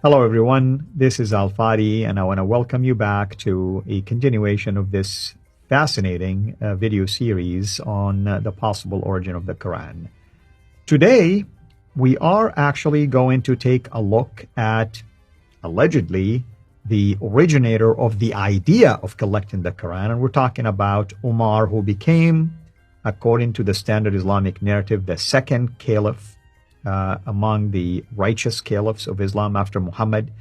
Hello, everyone. This is Al Fadi, and I want to welcome you back to a continuation of this fascinating video series on the possible origin of the Quran. Today, we are actually going to take a look at, allegedly, the originator of the idea of collecting the Quran, and we're talking about Umar, who became, according to the Standard Islamic narrative, the second caliph among the righteous caliphs of Islam after Muhammad.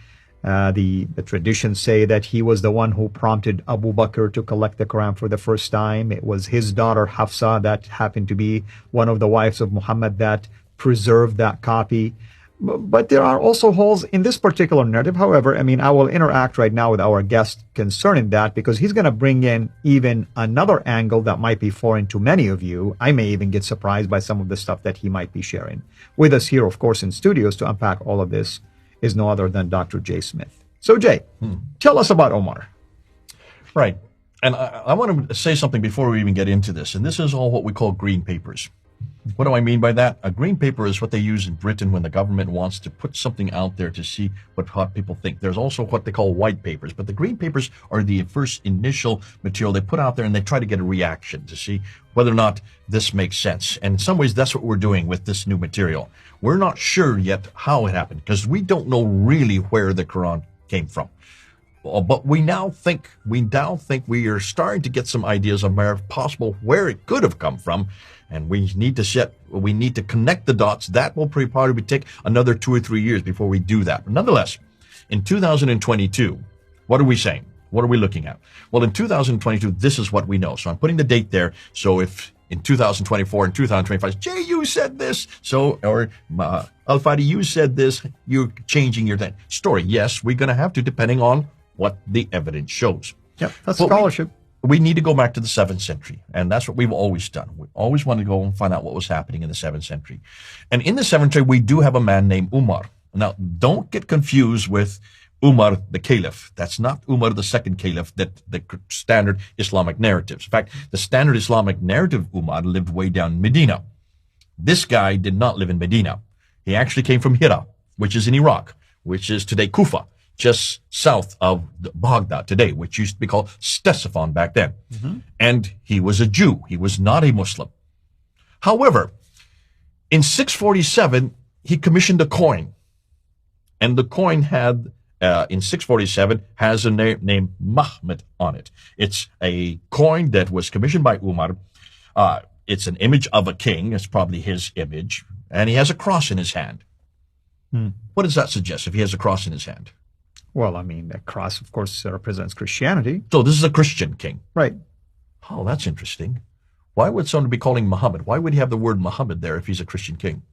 The traditions say that he was the one who prompted Abu Bakr to collect the Quran for the first time. It was his daughter Hafsa, that happened to be one of the wives of Muhammad, that preserved that copy. But there are also holes in this particular narrative. However, I will interact right now with our guest concerning that, because he's going to bring in even another angle that might be foreign to many of you. I may even get surprised by some of the stuff that he might be sharing. With us here, of course, in studios to unpack all of this is no other than Dr. Jay Smith. So, Jay, tell us about Umar. Right. And I want to say something before we even get into this. And this is all what we call green papers. What do I mean by that? A green paper is what they use in Britain when the government wants to put something out there to see what people think. There's also what they call white papers, but the green papers are the first initial material they put out there, and they try to get a reaction to see whether or not this makes sense. And in some ways, that's what we're doing with this new material. We're not sure yet how it happened, because we don't know really where the Quran came from. But we now think we are starting to get some ideas of where it could have come from, and we need to connect the dots. That will probably take another 2 or 3 years before we do that. But nonetheless, in 2022, what are we saying? What are we looking at? Well, in 2022, this is what we know. So I'm putting the date there. So if in 2024 and 2025, Jay, you said this. Or Al Fadi, you said this. You're changing your story. Yes, we're going to have to, depending on what the evidence shows. Yep, that's scholarship. We need to go back to the 7th century, and that's what we've always done. We always want to go and find out what was happening in the 7th century. And in the 7th century, we do have a man named Umar. Now, don't get confused with Umar the caliph. That's not Umar the second caliph, that the standard Islamic narratives. In fact, the standard Islamic narrative Umar lived way down in Medina. This guy did not live in Medina. He actually came from Hira, which is in Iraq, which is today Kufa, just south of Baghdad today, which used to be called Ctesiphon back then. And he was a Jew. He was not a Muslim. However, in 647, he commissioned a coin. And the coin had, in 647, has a name named Muhammad on it. It's a coin that was commissioned by Umar. It's an image of a king. It's probably his image. And he has a cross in his hand. What does that suggest if he has a cross in his hand? Well, the cross, of course, represents Christianity. So this is a Christian king. Right. Oh, that's interesting. Why would someone be calling Muhammad? Why would he have the word Muhammad there if he's a Christian king?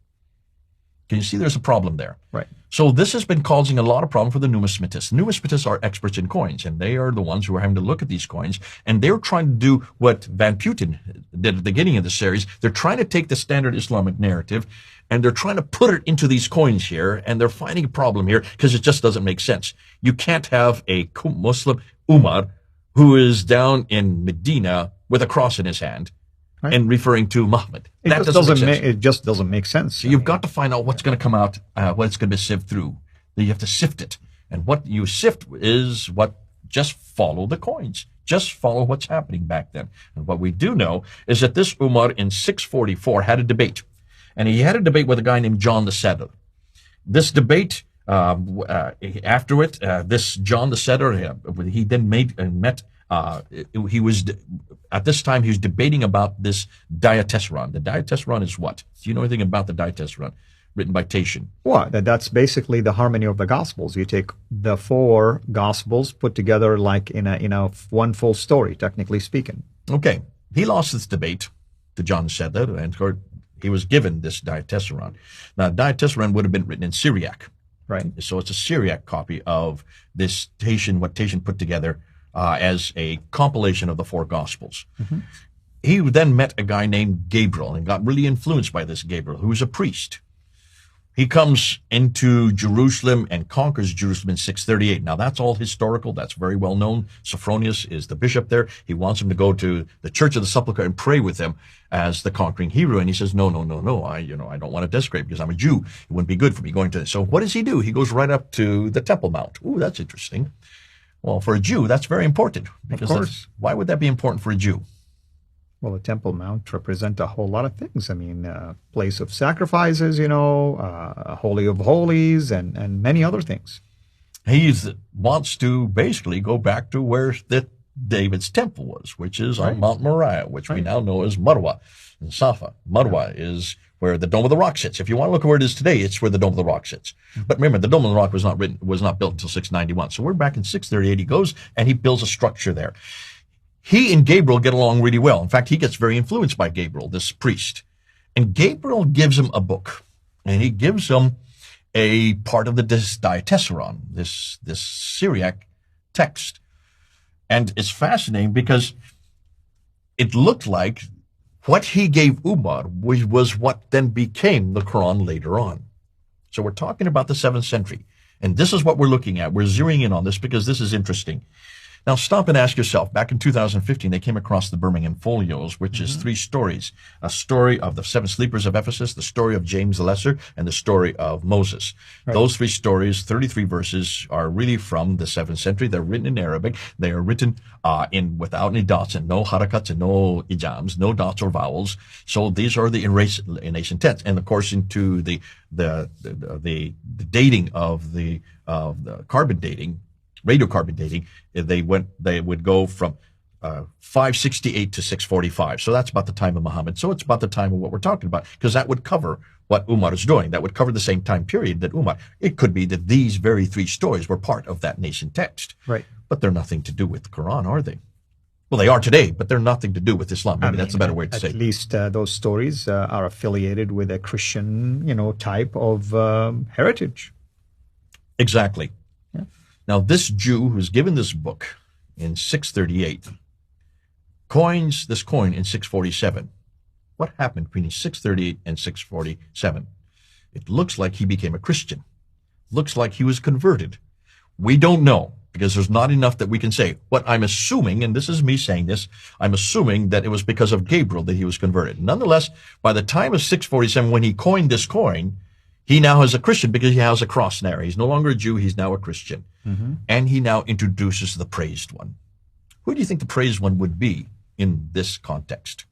Can you see there's a problem there? Right. So this has been causing a lot of problem for the numismatists. Numismatists are experts in coins, and they are the ones who are having to look at these coins, and they're trying to do what Van Putten did at the beginning of the series. They're trying to take the standard Islamic narrative, and they're trying to put it into these coins here, and they're finding a problem here because it just doesn't make sense. You can't have a Muslim Umar who is down in Medina with a cross in his hand, right, and referring to Muhammad. It just doesn't make sense. So you've got to find out what's going to come out, what's going to be sifted through. You have to sift it. And what you sift is just follow the coins. Just follow what's happening back then. And what we do know is that this Umar in 644 had a debate. And he had a debate with a guy named John the Setter. This debate, after it, this John the Setter, he then met. He was, at this time, he was debating about this Diatessaron. The Diatessaron is what? Do you know anything about the Diatessaron? Written by Tatian. Well, that's basically the harmony of the Gospels. You take the 4 Gospels put together like in a one full story, technically speaking. Okay. He lost this debate to John Setter, and he was given this Diatessaron. Now, Diatessaron would have been written in Syriac. Right. So it's a Syriac copy of this Tatian, what Tatian put together as a compilation of the 4 Gospels. He then met a guy named Gabriel and got really influenced by this Gabriel, who was a priest. He comes into Jerusalem and conquers Jerusalem in 638. Now, that's all historical. That's very well known. Sophronius is the bishop there. He wants him to go to the Church of the Sepulchre and pray with him as the conquering hero. And he says, no, I don't want to desecrate because I'm a Jew. It wouldn't be good for me going to this. So what does he do? He goes right up to the Temple Mount. Ooh, that's interesting. Well, for a Jew, that's very important. Because why would that be important for a Jew? Well, the Temple Mount represent a whole lot of things. I mean, place of sacrifices, Holy of Holies, and many other things. He wants to basically go back to where David's temple was, which is on Mount Moriah, which we now know as Marwa and Safa. Marwa is where the Dome of the Rock sits. If you want to look at where it is today, it's where the Dome of the Rock sits. But remember, the Dome of the Rock was not built until 691. So we're back in 638. He goes and he builds a structure there. He and Gabriel get along really well. In fact, he gets very influenced by Gabriel, this priest. And Gabriel gives him a book. And he gives him a part of this diatessaron, this Syriac text. And it's fascinating because it looked like what he gave Umar was what then became the Quran later on. So we're talking about the 7th century. And this is what we're looking at. We're zeroing in on this because this is interesting. Now, stop and ask yourself, back in 2015, they came across the Birmingham Folios, which is 3 stories. A story of the 7 sleepers of Ephesus, the story of James the Lesser, and the story of Moses. Right. Those 3 stories, 33 verses, are really from the 7th century. They're written in Arabic. They are written without any dots and no harakats and no ijams, no dots or vowels. So these are the in tense. And of course, into the dating of the carbon dating, radiocarbon dating, they would go from 568 to 645. So that's about the time of Muhammad. So it's about the time of what we're talking about, because that would cover what Umar is doing. That would cover the same time period that Umar. It could be that these very 3 stories were part of that nascent text. Right. But they're nothing to do with the Quran, are they? Well, they are today, but they're nothing to do with Islam. Maybe that's a better way to say it. At least those stories are affiliated with a Christian, type of heritage. Exactly. Yeah. Now, this Jew who's given this book in 638 coins this coin in 647. What happened between 638 and 647? It looks like he became a Christian. Looks like he was converted. We don't know, because there's not enough that we can say. What I'm assuming, and this is me saying this, I'm assuming that it was because of Gabriel that he was converted. Nonetheless, by the time of 647, when he coined this coin, he now is a Christian because he has a cross there. He's no longer a Jew, he's now a Christian. Mm-hmm. And he now introduces the praised one. Who do you think the praised one would be in this context?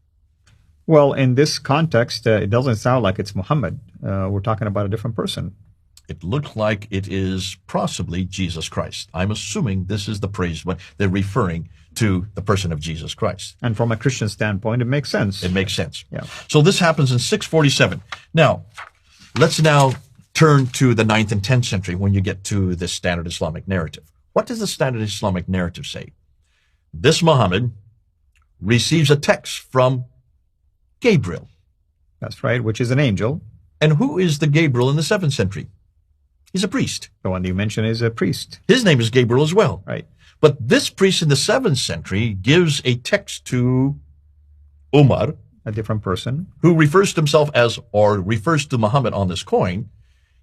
Well, in this context, it doesn't sound like it's Muhammad. We're talking about a different person. It looks like it is possibly Jesus Christ. I'm assuming this is the praised one. They're referring to the person of Jesus Christ. And from a Christian standpoint, it makes sense. It makes sense. Yeah. So this happens in 647. Now, let's now turn to the 9th and 10th century when you get to the Standard Islamic narrative. What does the Standard Islamic narrative say? This Muhammad receives a text from Gabriel. That's right, which is an angel. And who is the Gabriel in the 7th century? He's a priest. The one you mentioned is a priest. His name is Gabriel as well. Right. But this priest in the 7th century gives a text to Umar, a different person, who refers to himself as, or refers to Muhammad on this coin.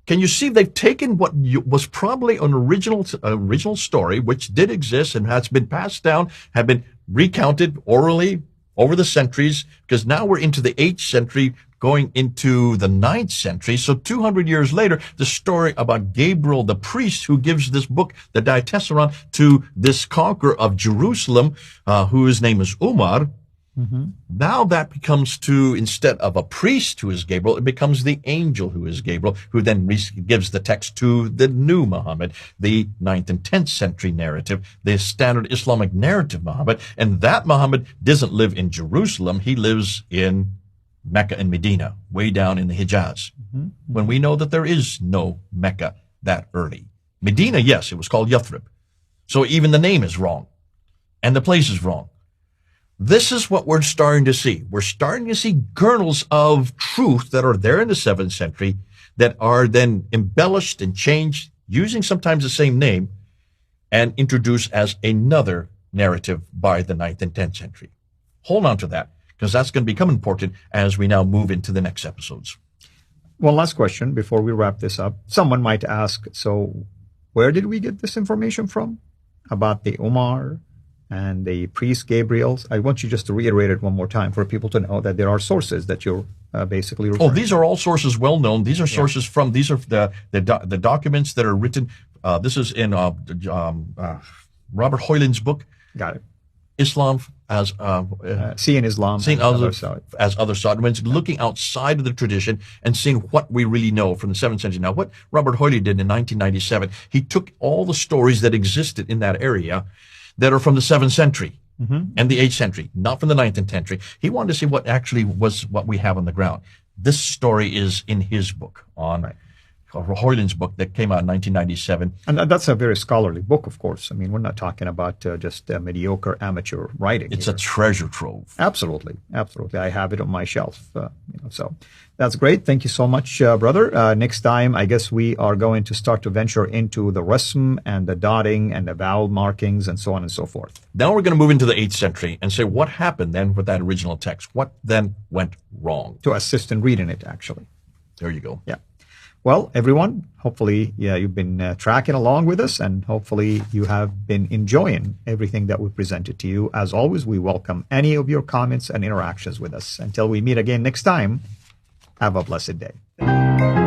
Can you see they've taken what was probably an original story, which did exist and has been passed down, have been recounted orally over the centuries, because now we're into the 8th century, going into the 9th century. So 200 years later, the story about Gabriel, the priest who gives this book, the diatessaron, to this conqueror of Jerusalem, whose name is Umar. Mm-hmm. Now that becomes to, instead of a priest who is Gabriel, it becomes the angel who is Gabriel, who then gives the text to the new Muhammad, the 9th and 10th century narrative, the Standard Islamic narrative Muhammad. And that Muhammad doesn't live in Jerusalem. He lives in Mecca and Medina, way down in the Hijaz, mm-hmm. when we know that there is no Mecca that early. Medina, yes, it was called Yathrib. So even the name is wrong, and the place is wrong. This is what we're starting to see. We're starting to see kernels of truth that are there in the 7th century that are then embellished and changed, using sometimes the same name, and introduced as another narrative by the 9th and 10th century. Hold on to that, because that's going to become important as we now move into the next episodes. One last question before we wrap this up. Someone might ask, so where did we get this information from about the Umar and the priest Gabriel's? I want you just to reiterate it one more time for people to know that there are sources that you're basically referring these are all sources well known. These are sources from, these are the documents that are written. This is in Robert Hoyland's book. Got it. Islam as seeing Islam seeing other as other side. When it's looking outside of the tradition and seeing what we really know from the 7th century. Now, what Robert Hoyland did in 1997, he took all the stories that existed in that area that are from the 7th century and the 8th century, not from the 9th and 10th century. He wanted to see what actually was what we have on the ground. This story is in his book on Hoyland's book that came out in 1997. And that's a very scholarly book, of course. I mean, we're not talking about just mediocre amateur writing. It's here. a treasure trove. Absolutely. Absolutely. I have it on my shelf. So that's great. Thank you so much, brother. Next time, I guess we are going to start to venture into the rasm and the dotting and the vowel markings and so on and so forth. Now we're going to move into the 8th century and say what happened then with that original text. What then went wrong? To assist in reading it, actually. There you go. Yeah. Well, everyone, hopefully, you've been tracking along with us, and hopefully you have been enjoying everything that we presented to you. As always, we welcome any of your comments and interactions with us. Until we meet again next time, have a blessed day.